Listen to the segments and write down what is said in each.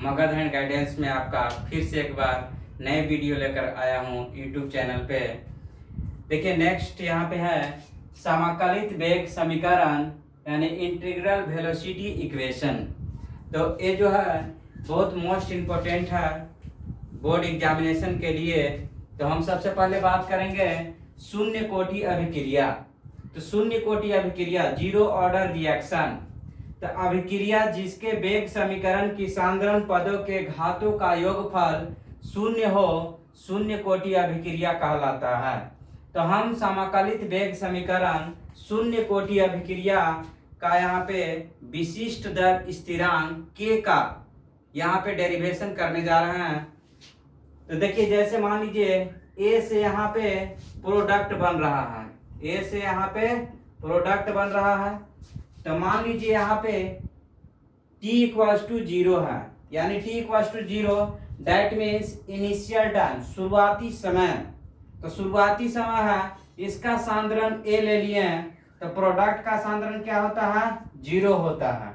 Magadh hand guidance में आपका फिर से एक बार नए वीडियो लेकर आया हूँ यूट्यूब चैनल पे। देखिए नेक्स्ट यहाँ पे है समाकलित वेग समीकरण यानी इंटीग्रल वेलोसिटी इक्वेशन। तो ये जो है बहुत मोस्ट इम्पोर्टेंट है बोर्ड एग्जामिनेशन के लिए। तो हम सबसे पहले बात करेंगे शून्य कोटि अभिक्रिया। तो शून्य कोटि अभिक्रिया जीरो ऑर्डर रिएक्शन। तो अभिक्रिया जिसके वेग समीकरण की सांद्रण पदों के घातों का योगफल शून्य हो, शून्य कोटि अभिक्रिया कहलाता है। तो हम समाकलित वेग समीकरण शून्य कोटि अभिक्रिया का यहाँ पे विशिष्ट दर स्थिरांक k का यहाँ पे डेरिवेशन करने जा रहे हैं। तो देखिए जैसे मान लीजिए a से यहाँ पे प्रोडक्ट बन रहा है, a से यहाँ पे प्रोडक्ट बन रहा है। तो मान लीजिए यहाँ पे t इक्वल्स टू 0 है, यानी t equals to 0 that means initial time, शुरुआती समय। तो शुरुआती समय है, इसका सांद्रण a ले लिए हैं, तो प्रोडक्ट का सांद्रण क्या होता है 0 होता है।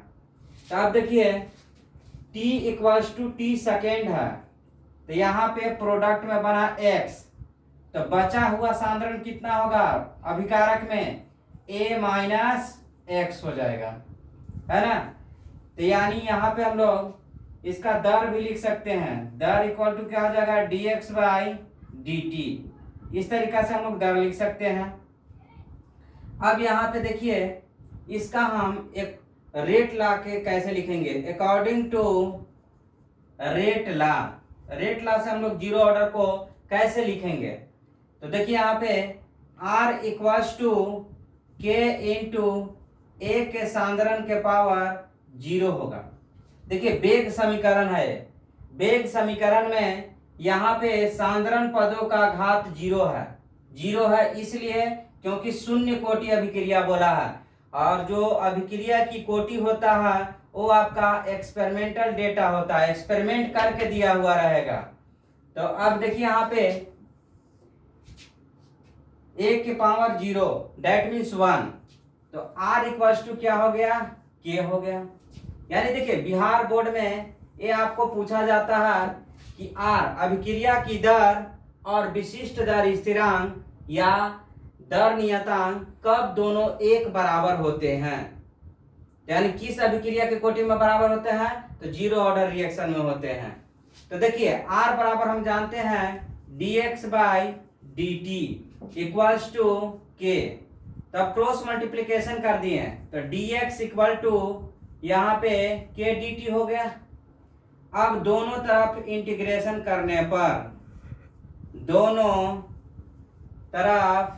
तो अब देखिए t equals to t second है, तो यहाँ पे प्रोडक्ट में बना x, तो बचा हुआ सांद्रण कितना होगा अभिकारक में a माइनस x हो जाएगा, है ना। तो यानी यहाँ पे हम लोग इसका दर भी लिख सकते हैं, दर इक्वल टू क्या हो जाएगा dx बाई dt। इस तरीका से हम लोग दर लिख सकते हैं। अब यहाँ पे देखिए इसका हम एक रेट ला के कैसे लिखेंगे, according to rate law. Rate law से हम लोग जीरो ऑर्डर को कैसे लिखेंगे। तो देखिए यहाँ पे r equals to k into a के सांद्रण के पावर 0 होगा। देखिए वेग समीकरण है, वेग समीकरण में यहाँ पे सांद्रण पदों का घात 0 है इसलिए क्योंकि शून्य कोटि अभिक्रिया बोला है, और जो अभिक्रिया की कोटि होता है वो आपका एक्सपेरिमेंटल डेटा होता है, एक्सपेरिमेंट करके दिया हुआ रहेगा। तो अब देखिए यहाँ पे a के पावर 0 डेट मीन्स 1, तो r इक्वल्स टू क्या हो गया k हो गया। यानी देखिए बिहार बोर्ड में ये आपको पूछा जाता है कि r अभिक्रिया की दर और विशिष्ट दर स्थिरांक या दर नियतांक कब दोनों एक बराबर होते हैं, यानी किस अभिक्रिया के कोटि में बराबर होते हैं, तो जीरो ऑर्डर रिएक्शन में होते हैं। तो देखिए r बराबर हम जानते हैं dx by dt equals to k। तब क्रॉस मल्टीप्लिकेशन कर दिए तो dx इक्वल टू यहाँ पे k dt हो गया। अब दोनों तरफ इंटीग्रेशन करने पर, दोनों तरफ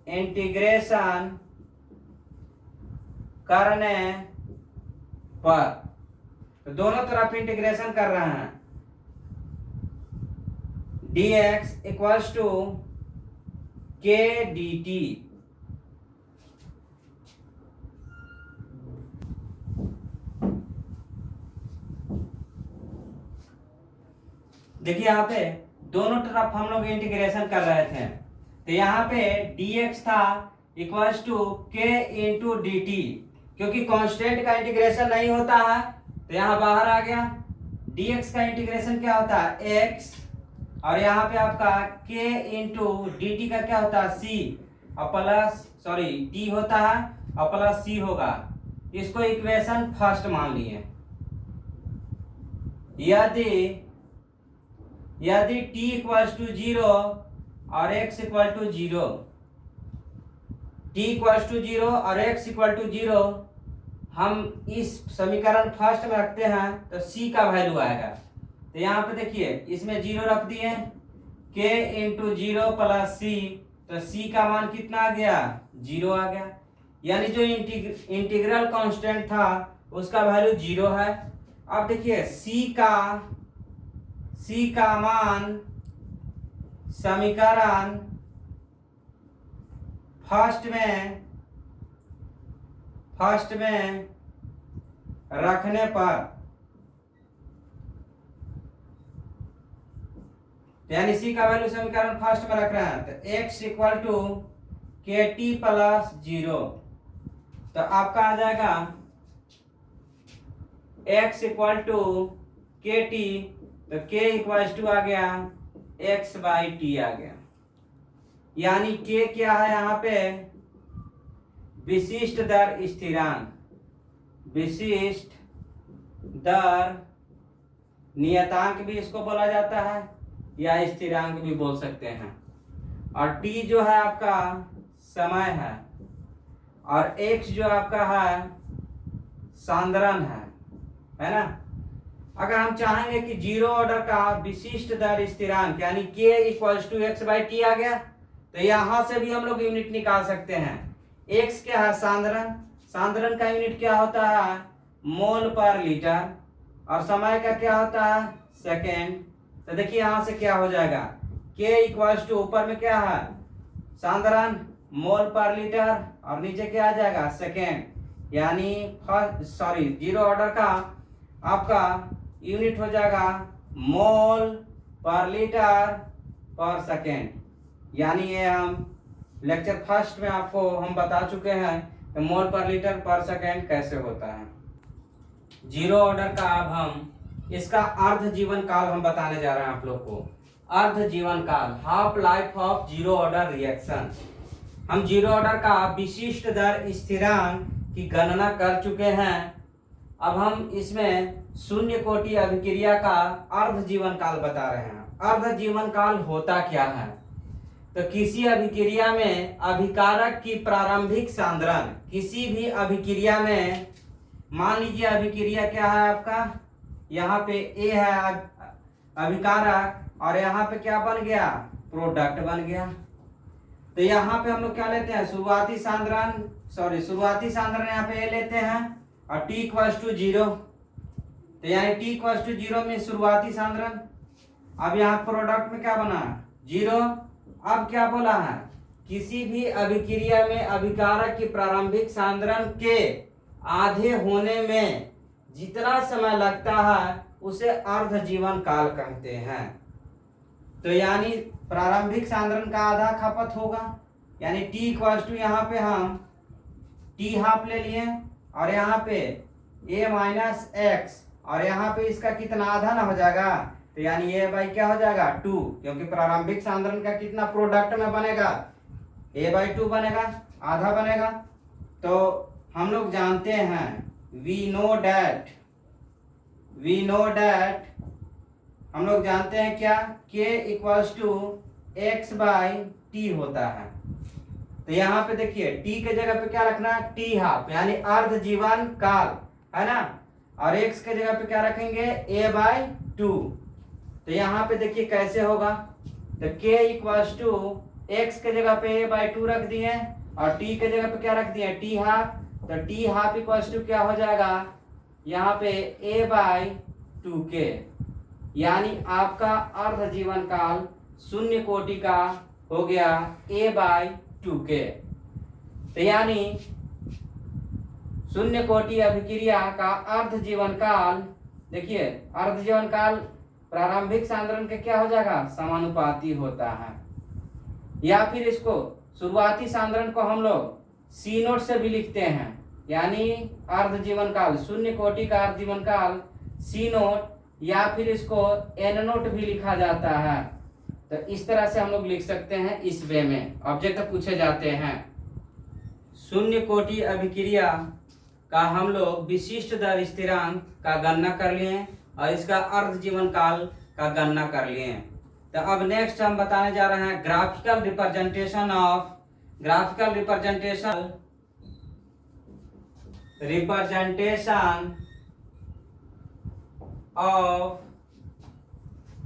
इंटीग्रेशन करने पर, तो दोनों तरफ इंटीग्रेशन कर रहे हैं dx equals to k dt। देखिए यहाँ पे दोनों तरफ हम लोग इंटीग्रेशन कर रहे थे, तो यहाँ पे dx था equals to k into dt, क्योंकि कांस्टेंट का इंटीग्रेशन नहीं होता है तो यहाँ बाहर आ गया। dx का इंटीग्रेशन क्या होता है x, और यहाँ पे आपका k इंटू dt का क्या होता है c, और प्लस d होता है और प्लस c होगा। इसको इक्वेशन फर्स्ट मान लिए। यदि t इक्वल्स टू 0 और x equal to 0, t equals to 0 और x इक्वल टू 0, हम इस समीकरण फर्स्ट में रखते हैं तो c का वैल्यू आएगा। तो यहाँ पे देखिए इसमें 0 रख दिए, k इंटू 0 प्लस c, तो c का मान कितना आ गया 0 आ गया। यानी जो इंटीग्रल कांस्टेंट था उसका वैल्यू 0 है। अब देखिए c का मान समीकरण फर्स्ट में रखने पर, यानी c का वैल्यू समीकरण फर्स्ट में रख रहे हैं तो x इक्वल टू के टी प्लस 0, तो आपका आ जाएगा x इक्वल टू के टी, तो k इक्वल टू आ गया x बाई टी आ गया। यानी k क्या है यहाँ पे, विशिष्ट दर स्थिरांक, विशिष्ट दर नियतांक भी इसको बोला जाता है या स्थिरांक भी बोल सकते हैं। और t जो है आपका समय और x जो आपका है सांद्रण है ना। अगर हम चाहेंगे कि जीरो ऑर्डर का विशिष्ट दर स्थिरांक यानी k equals to x by t आ गया, तो यहां से भी हम लोग यूनिट निकाल सकते हैं। x क्या है, सांद्रण, सांद्रण का यूनिट क्या होता है, मोल पर लीटर, और समय का क्या होता है, सेकेंड। तो देखिए यहां से क्या हो जाएगा, k इक्वल्स टू ऊपर में क्या है सांद्रण मोल पर लीटर और नीचे क्या आ जाएगा सेकेंड, यानी जीरो ऑर्डर का आपका यूनिट हो जाएगा मोल पर लीटर पर सेकेंड। यानी ये हम लेक्चर फर्स्ट में आपको हम बता चुके हैं कि मोल पर लीटर पर सेकेंड कैसे होता है। जीरो ऑर्डर का अब हम इसका अर्ध जीवन काल हम बताने जा रहे हैं आप लोग को। अर्ध जीवन काल, half life of zero order reaction. हम जीरो ऑर्डर का विशिष्ट दर स्थिरांक की गणना कर चुके हैं। अब हम इसमें शून्य कोटि अभिक्रिया का अर्ध जीवन काल बता रहे हैं। अर्ध जीवन काल होता क्या है, तो किसी अभिक्रिया में अभिकारक की प्रारंभिक सांद्रण, किसी भी अभिक्रिया में मान लीजिए अभिक्रिया क्या है आपका, यहाँ पे ए है अभिकारक और यहाँ पे क्या बन गया, प्रोडक्ट बन गया। तो यहाँ पे हम लोग क्या लेते हैं, शुरुआती सांद्रण यहाँ पे ए लेते हैं और t इक्वल्स टू जीरो, तो यानी t इक्वल्स टू जीरो में शुरुआती सांद्रण। अब यहाँ प्रोडक्ट में क्या बना, जीरो। अब क्या बोला है, किसी भी अभिक्रिया में अभिकारक की प्रारंभिक सांद्रण के आधे होने में जितना समय लगता है उसे अर्ध जीवन काल कहते हैं। तो यानी प्रारंभिक सांद्रण का आधा खपत होगा, यानी t इक्वल्स टू यहाँ पे हम t हाफ ले लिए और यहाँ पे a माइनस एक्स और यहाँ पे इसका कितना आधा ना हो जाएगा, तो यानी a बाई क्या हो जाएगा 2, क्योंकि प्रारंभिक सांद्रण का कितना प्रोडक्ट में बनेगा a बाई 2 बनेगा, आधा बनेगा। तो हम लोग जानते हैं वी नो डैट हम लोग जानते हैं क्या, k equals to x by T होता है। तो यहाँ पे देखिए t के जगह पे क्या रखना है, t हाफ यानी अर्ध जीवन काल है ना, और x के जगह पे क्या रखेंगे a बाई 2। तो यहाँ पे देखिए कैसे होगा, तो k इक्वल्स टू एक्स के जगह पे a बाई 2 रख दिए और t के जगह पे क्या रख दिए t हाफ, तो t हाफ इक्वल्स टू क्या हो जाएगा यहाँ पे a बाई 2k, यानी आपका अर्ध जीवन काल शून्य कोटि का हो गया a बाई 2k। तो यानी शून्य कोटि अभिक्रिया का अर्ध जीवन काल, देखिए अर्ध जीवन काल प्रारंभिक सांद्रण के क्या हो जाएगा, समानुपाती होता है। या फिर इसको शुरुआती सांद्रण को हम लोग सी नोट से भी लिखते हैं, यानी अर्ध जीवन काल, शून्य कोटि का अर्ध जीवन काल सी नोट, या फिर इसको एन नोट भी लिखा जाता है। तो इस तरह से हम लोग लिख सकते हैं, इस वे में ऑब्जेक्ट पूछे जाते हैं। शून्य कोटि अभिक्रिया का हम लोग विशिष्ट दर स्थिरांक का गणना कर लिए और इसका अर्ध जीवन काल का गणना कर लिए। तो अब नेक्स्ट हम बताने जा रहे हैं graphical representation of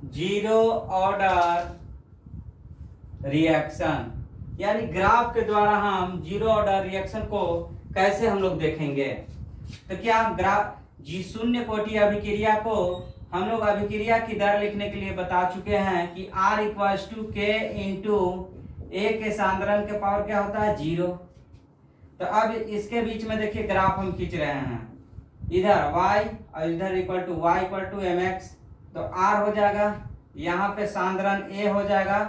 zero order reaction, यानी ग्राफ के द्वारा हम जीरो ऑर्डर रिएक्शन को कैसे हम लोग देखेंगे। तो क्या हम ग्राफ शून्य कोटि अभिक्रिया को हम लोग अभिक्रिया की दर लिखने के लिए बता चुके हैं कि R इक्वल्स टू के इंटू ए के सांद्रण के पावर क्या होता है, जीरो। तो अब इसके बीच में देखिए ग्राफ हम खींच रहे हैं, इधर y और इधर equal to y equal to mx, तो R हो जाएगा, यहाँ पे सांद्रण a हो जाएगा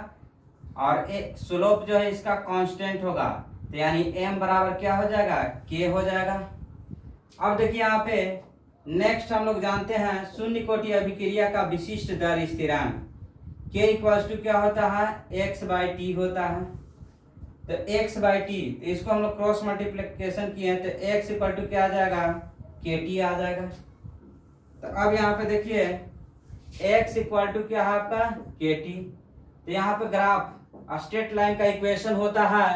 और स्लोप जो है इसका कांस्टेंट होगा, तो यानी m बराबर क्या हो जाएगा, k हो जाएगा। अब देखिए यहाँ पे नेक्स्ट हम लोग जानते हैं शून्य कोटि अभिक्रिया का विशिष्ट दर स्थिरांक के इक्वल्स टू क्या होता है, एक्स बाई टी होता है। तो एक्स बाई टी, तो इसको हम लोग क्रॉस मल्टीप्लिकेशन किए हैं, तो एक्स इक्वल टू क्या आ जाएगा, के टी आ जाएगा। तो अब यहाँ पे देखिए एक्स इक्वल टू क्या है आपका, के टी। तो यहाँ पे ग्राफ स्ट्रेट लाइन का इक्वेशन होता है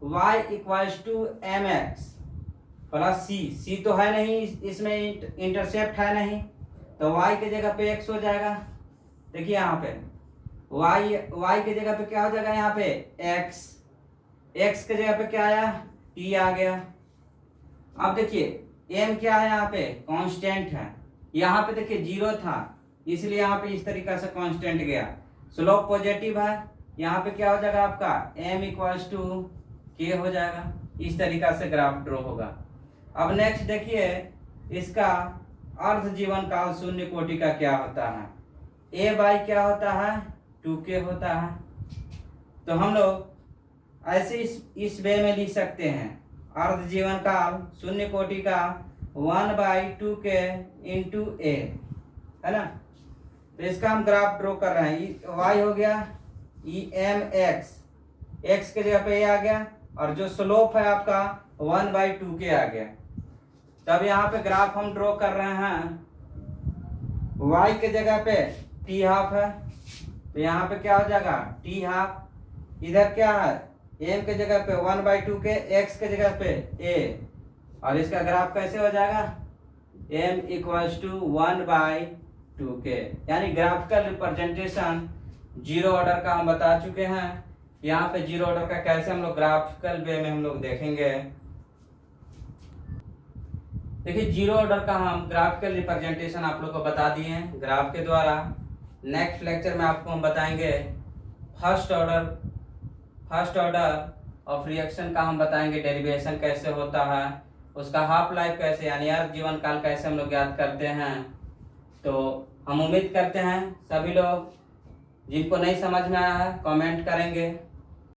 y equals to m x plus c. C तो है नहीं, इसमें इंटरसेप्ट है नहीं, तो y के जगह पे x हो जाएगा। देखिए यहाँ पे y के जगह पे क्या हो जाएगा, यहाँ पे x के जगह पे क्या आया, t आ गया। अब देखिए m क्या है, यहाँ पे कांस्टेंट है। यहाँ पे देखिए 0 था, इसलिए यहाँ पे इस तरीका से कांस्टेंट गया। स्लोप पॉजिटिव है, यहाँ पे क्या हो जाएगा आपका m इक्वल्स टू k हो जाएगा। इस तरीका से ग्राफ ड्रॉ होगा। अब नेक्स्ट देखिए इसका अर्ध जीवन काल शून्य कोटि का क्या होता है, a बाई क्या होता है, 2k होता है। तो हम लोग ऐसे इस वे में लिख सकते हैं, अर्ध जीवन काल शून्य कोटि का 1/2k इंटू a, है ना। तो इसका हम ग्राफ ड्रॉ कर रहे हैं। y हो गया एम एक्स के जगह पे a आ गया, और जो स्लोप है आपका 1/2k आ गया। तब यहाँ पे ग्राफ हम ड्रॉ कर रहे हैं, y के जगह पे t हाफ है, तो यहाँ पे क्या हो जाएगा t हाफ। इधर क्या है, m के जगह पे 1/2k, x के जगह पे a, और इसका ग्राफ कैसे हो जाएगा, m इक्वल्स टू 1/2k। यानी ग्राफिकल रिप्रेजेंटेशन जीरो ऑर्डर का हम बता चुके हैं। यहाँ पे जीरो ऑर्डर का कैसे हम लोग ग्राफिकल वे में हम लोग देखेंगे। देखिए जीरो ऑर्डर का हम ग्राफिकल रिप्रेजेंटेशन आप लोग को बता दिए हैं ग्राफ के द्वारा। नेक्स्ट लेक्चर में आपको हम बताएंगे फर्स्ट ऑर्डर ऑफ रिएक्शन का हम बताएंगे, डेरिवेशन कैसे होता है, उसका हाफ लाइफ कैसे यानी अर्ध जीवन काल कैसे हम लोग ज्ञात करते हैं। तो हम उम्मीद करते हैं सभी लोग जिनको नहीं समझ में आया है कमेंट करेंगे।